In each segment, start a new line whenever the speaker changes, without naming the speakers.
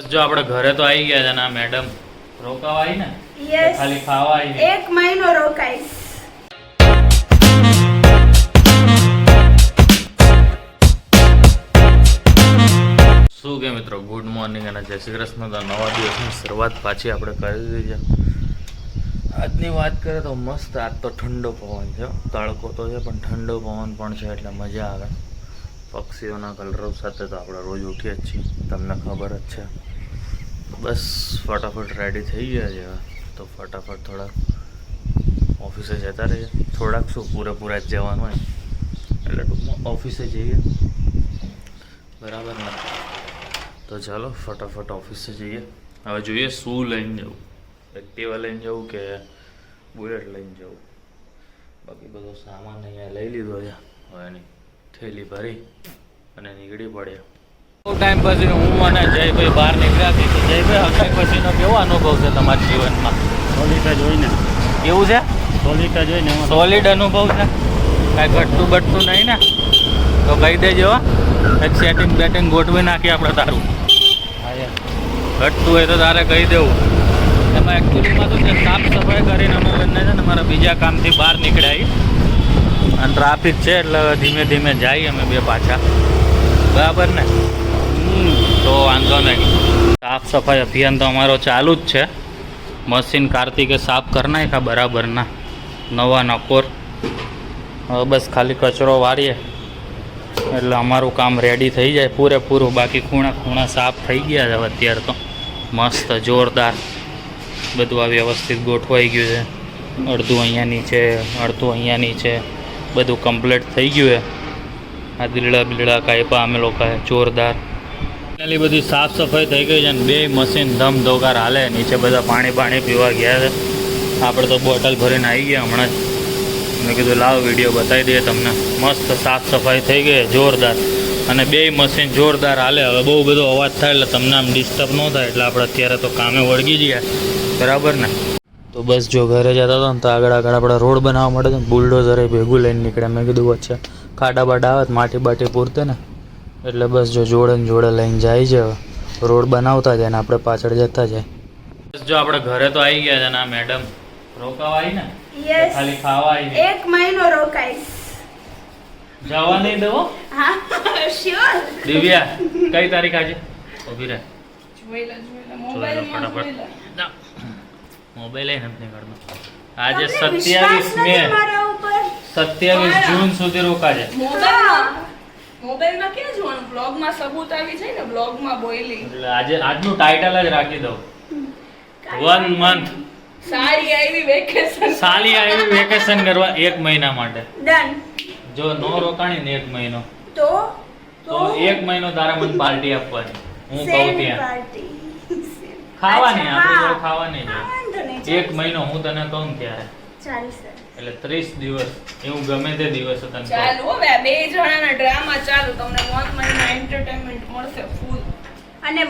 જો આપણે ઘરે તો આવી ગયા છે ને મેડમ રોકાવા આવી ને
યસ
ખાલી ખાવા આવી
1 મહિનો રોકાઈશ.
શું કે મિત્રો ગુડ મોર્નિંગ અને જય શ્રી કૃષ્ણ. તો નવા દિવસની શરૂઆત પાછી આપણે કરી દીધી છે. આજની વાત કરીએ તો મસ્ત આજ તો ઠંડો પવન છે, તડકો તો છે પણ ઠંડો પવન પણ છે એટલે મજા આવે. પક્ષીઓના કલરવ સાથે તો આપણે રોજ ઉઠીએ જ છીએ, તમને ખબર જ છે. બસ ફટાફટ રેડી થઈ ગયા છે, તો ફટાફટ થોડાક ઓફિસે જતા રહીએ. થોડાક શું પૂરેપૂરા જ જવાનું હોય એટલે ટૂંકમાં ઓફિસે જઈએ, બરાબર ને? તો ચાલો ફટાફટ ઓફિસે જઈએ. હવે જોઈએ શું લઈને જવું, એક્ટિવા લઈને જવું કે બુલેટ લઈને જવું. બાકી બધો સામાન અહીંયા લઈ લીધો છે, હવે એની થેલી ભરી અને નીકળી પડ્યા. બહુ ટાઈમ પછી હું અને જયભાઈ બહાર નીકળ્યા છીએ. તો જયભાઈ હકાઈ પછીનો કેવો અનુભવ છે તમારા જીવનમાં?
સોલિડ જોઈને
કેવું છે? સોલિડ અનુભવ છે, કાંઈ ઘટતું બટતું નહીં ને? તો કહી દેજો, એક સેટિંગ બેટિંગ ગોઠવી નાખીએ આપણે. તારું ઘટતું હોય તો તારે કહી દેવું. એમાં એકચ્યુઅલીમાં તો સાફ સફાઈ કરીને અમે બંને છે ને મારા બીજા કામથી બહાર નીકળ્યા અને ટ્રાફિક છે એટલે ધીમે ધીમે જઈએ અમે બે પાછા, બરાબર ને? તો વાંધો નહીં. સાફ સફાઈ અભિયાન તો અમારો ચાલુ જ છે. મશીન કાર્તિકે સાફ કરી નાખ્યા બરાબર ના, નવા નકોર. હવે બસ ખાલી કચરો વાળીએ એટલે અમારું કામ રેડી થઈ જાય પૂરેપૂરું. બાકી ખૂણા સાફ થઈ ગયા છે અત્યારે તો મસ્ત જોરદાર બધું આ વ્યવસ્થિત ગોઠવાઈ ગયું છે. અડધું અહીંયા નીચે, અડધું અહીંયા નીચે, બધું કમ્પ્લીટ થઈ ગયું છે. આ દીલડા કાપ્યા અમે લોકોએ જોરદાર. ફાઇનલી બધી સાફ સફાઈ થઈ ગઈ છે ને બે મશીન ધમધોકાર હાલે. નીચે બધા પાણી પીવા ગયા છે. આપણે તો બોટલ ભરીને આવી ગયા હમણાં જ. મેં કીધું લાવ વિડીયો બતાવી દઈએ તમને. મસ્ત સાફ સફાઈ થઈ ગઈ જોરદાર, અને બે મશીન જોરદાર હાલે. હવે બહુ બધો અવાજ થાય એટલે તમને આમ ડિસ્ટર્બ ન થાય એટલે આપણે અત્યારે તો કામે વળગી જઈએ, બરાબર ને? તો બસ જો ઘરે જતા હતા ને તો આગળ આપણે રોડ બનાવવા માટે તો બુલડોઝરે ભેગું લઈને નીકળ્યા. મેં કીધું વચ્ચે ખાડા બાડા આવે માટી બાટી પૂરતે ને, એટલે બસ જો જોડે લઈને જાય છે. રોડ બનાવતા જાય ને આપણે પાછળ જતા જાય. બસ જો આપણે ઘરે તો આવી ગયા છે ને મેડમ રોકાવા આવી ને
યસ
ખાલી ખાવા આવી.
1 મહિનો રોકાઈશ.
જવા નહીં દેવો.
હા શ્યોર.
દિવ્યા કઈ તારીખ આજે? ઊભી રહે,
મોબાઈલ
મોબાઈલ નથી કરતો. આજે 27 મે 27 જૂન સુધી રોકાજે.
મોબાઈલમાં ક્યાં જોવાનું? બ્લોગમાં સબૂત આવી જાય ને, બ્લોગમાં બોઈલિંગ.
એટલે આજે આજનું ટાઇટલ જ રાખી દઉં, 1 મંથ.
સારી આવી વેકેશન.
સાલી આવી વેકેશન કરવા 1 મહિના માટે.
ડન.
જો નો રોકાણી ને 1 મહિનો
તો
તો 1 મહિનો તારા મને પાર્ટી આપવાની. હું કહું
સેમ
ત્યાં
પાર્ટી.
ખાવાની,
અચ્છા,
આપણે
હા.
જો ખાવાની છે.
વાંધો નહીં,
1 મહિનો હું તને કહું ત્યારે
ચાલશે.
એટલે 30 દિવસ એવું ગમે તે દિવસે તને કહું.
ચાલુ હવે આ બે જણાના ડ્રામા ચાલુ. તમને 1 મહિના એન્ટરટેનમેન્ટ મળશે ફૂલ.
અને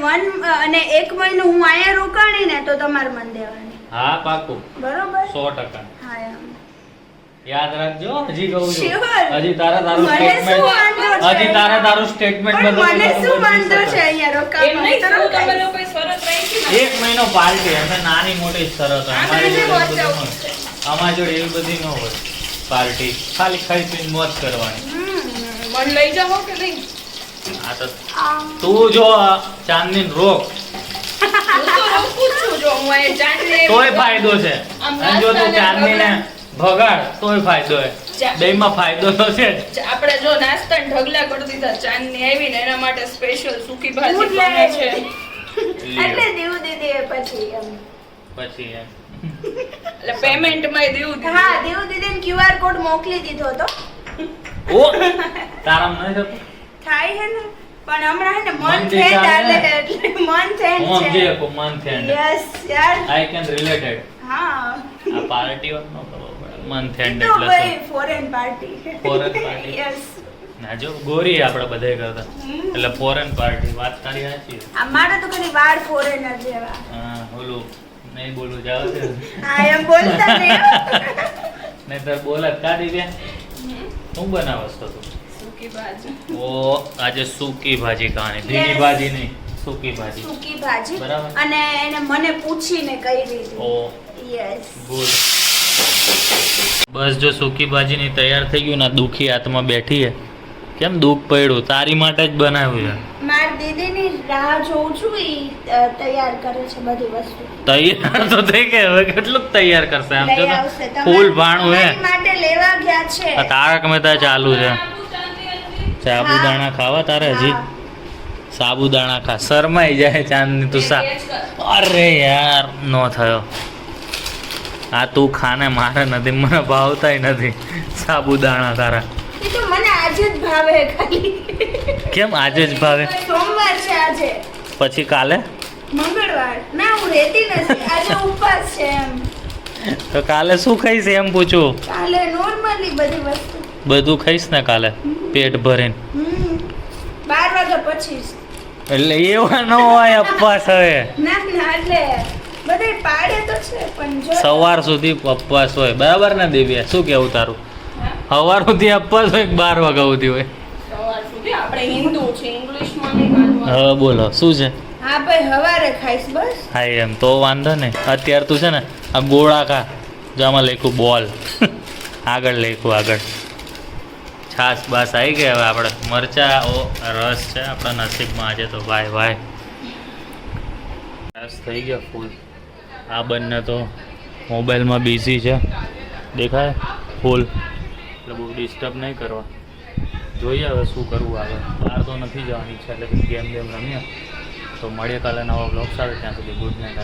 1 મહિનો હું અહીંયા રોકાણી ને તો તમારે મન દેવાની,
હા પાકું,
બરોબર?
100%.
હા એમ.
યાદ રાખજો, હજી કહું છું.
Sure.
હજી તારું
મને શું
સ્ટેટમેન્ટ
વાંધો છે?
તારું સ્ટેટમેન્ટ
પણ મને શું વાંધો છે અહીંયા
એમ નહીં શું તમે
રોકાવામાં?
લોકોએ શરત રાખી ને?
1 મહિનો પાર્ટી એટલે નાની મોટી શરત.
આપણે જે વાંચાવું છે.
અમારી જોડે એવી બધી ન હોય પાર્ટી, ખાલી ખાઈ પીને મોજ કરવાની.
મન લઈ જાઓ કે નહીં?
આ તો તું જો ચાંદની રોક
હું તો રોકું જ છું. જો હું અહીંયા ચાંદની
તોય ફાયદો છે,
આમ
અને જો તું
નાસ્તાને
ચાંદનીને ભગાડ તોય ફાયદો છે. બેયમાં ફાયદો તો છે જ.
આપણે જો નાસ્તા ને ઢગલા કરી દીધા, ચાંદની આવી ને એના માટે સ્પેશિયલ સૂકી ભાજી
Food
બને
like
છે.
એટલે દેવું દીદી પછી એમ.
પછી એમ
એટલે પેમેન્ટ માં દેવું દીધું.
હા દેવું દીદીને QR કોડ મોકલી દીધો હતો.
ઓ તારામ નહીં થતું.
થાય છે ને, પણ હમણાં હે ને
Month
મંથ એન્ડ
ચાલે
આલે
ને.
એટલે મંથ એન્ડ
હું
છે.
સમજી શકું મંથ એન્ડ.
યસ યાર.
I can related.
હા
આ પાર્ટી નો કરવો પડે મંથ એન્ડ
તો
એટલે
ભાઈ
શું?
Foreign party.
Foreign party.
Yes.
ના જો ગોરી આપણે બધે કરતા એટલે ફોરેન પાર્ટી. વાત તારી સાચી.
આ મારે તો કદી વાળ ફોરેનર જેવા.
હા ઓલું નહીં બોલું જાવ છે
હા એમ બોલતા નહીં.
નહીતર બોલત કાઢી દે. શું બનાવસ તો તું?
સૂકી ભાજી.
ઓ આજે સૂકી ભાજી ખાવાની, ભીની ભાજી નહીં. સૂકી ભાજી
સૂકી ભાજી
બરાબર.
અને એને મને પૂછીને કરી દીધી.
ઓ
યસ.
ગુડ. બસ જો સૂકી ભાજીની તૈયાર થઈ ગયું ને દુખી હાથમાં બેઠી હે. કેમ દુઃખ પડ્યું? તારી માટે જ બનાવ્યું છે.
મારી દીદીની રાહ જોઉં છું, ઈ તૈયાર કરે છે બધી વસ્તુ.
તૈયાર તો થઈ ગઈ, હવે કેટલું તૈયાર કરશે? આમ
લઈ
જો
આવશે.
ફૂલ ભાણું હે.
તમારી માટે લેવા ગયા છે.
આ તારક મહેતા ચાલુ છે. સાબુદાણા ખાવા તારે હજી?
હા.
સાબુદાણા ખા. શરમાઈ જાય ચાંદની તું સા. અરે યાર નો થયો. આ તું ખાને, મારે નથી, મને ભાવતાય નથી સાબુદાણા તારા.
ઈ તો મને આજે જ ભાવે ખાલી.
કેમ આજે જ ભાવે?
સોમવાર છે આજે.
પછી કાલે?
મંગળવાર. ના, હું રહેતી નથી. આજે ઉપવાસ છે એમ.
તો કાલે શું ખાઈશ એમ પૂછું?
કાલે નોર્મલી બધી વસ્તુ.
બધું ખાઈશ ને કાલે પેટ ભરીને?
12 વાગ્યા પછી.
એટલે એવા ન હોય ઉપવાસ હવે.
ના ના, એટલે બધે પાડે તો છે પણ જો
સવાર સુધી ઉપવાસ હોય, બરાબર ને દિવ્યા? શું કેવું તારું? સવાર સુધી ઉપવાસ હોય કે 12 વાગ્યા સુધી હોય?
સવાર સુધી આપણે હિન્દુ છે, ઇંગ્લિશમાં નહીં માનવાનું.
હવે બોલો શું છે?
હા ભાઈ, હવારે ખાઈશ બસ.
હા એમ તો વાંધો નહીં. અત્યારે તું છે ને આ ગોળા ખા. જો આમાં લખ્યું બોલ. આગળ લખ્યું આગળ. છાસ બાસ આવી ગઈ. હવે આપણે મરચા રસ છે આપણા નસીબમાં આજે તો. ભાઈ ભાઈ રસ થઈ ગયો ફૂલ. આ બંને તો મોબાઈલમાં બિઝી છે, દેખાય ફૂલ. એટલે બહુ ડિસ્ટર્બ નહીં કરવા. જોઈએ હવે શું કરવું આગળ. બહાર તો નથી જવાની ઈચ્છા, એટલે ગેમ બેમ રમીએ. તો મળીએ કાલે નવા બ્લોગ સાથે. ત્યાં સુધી ગુડ નાઇટ.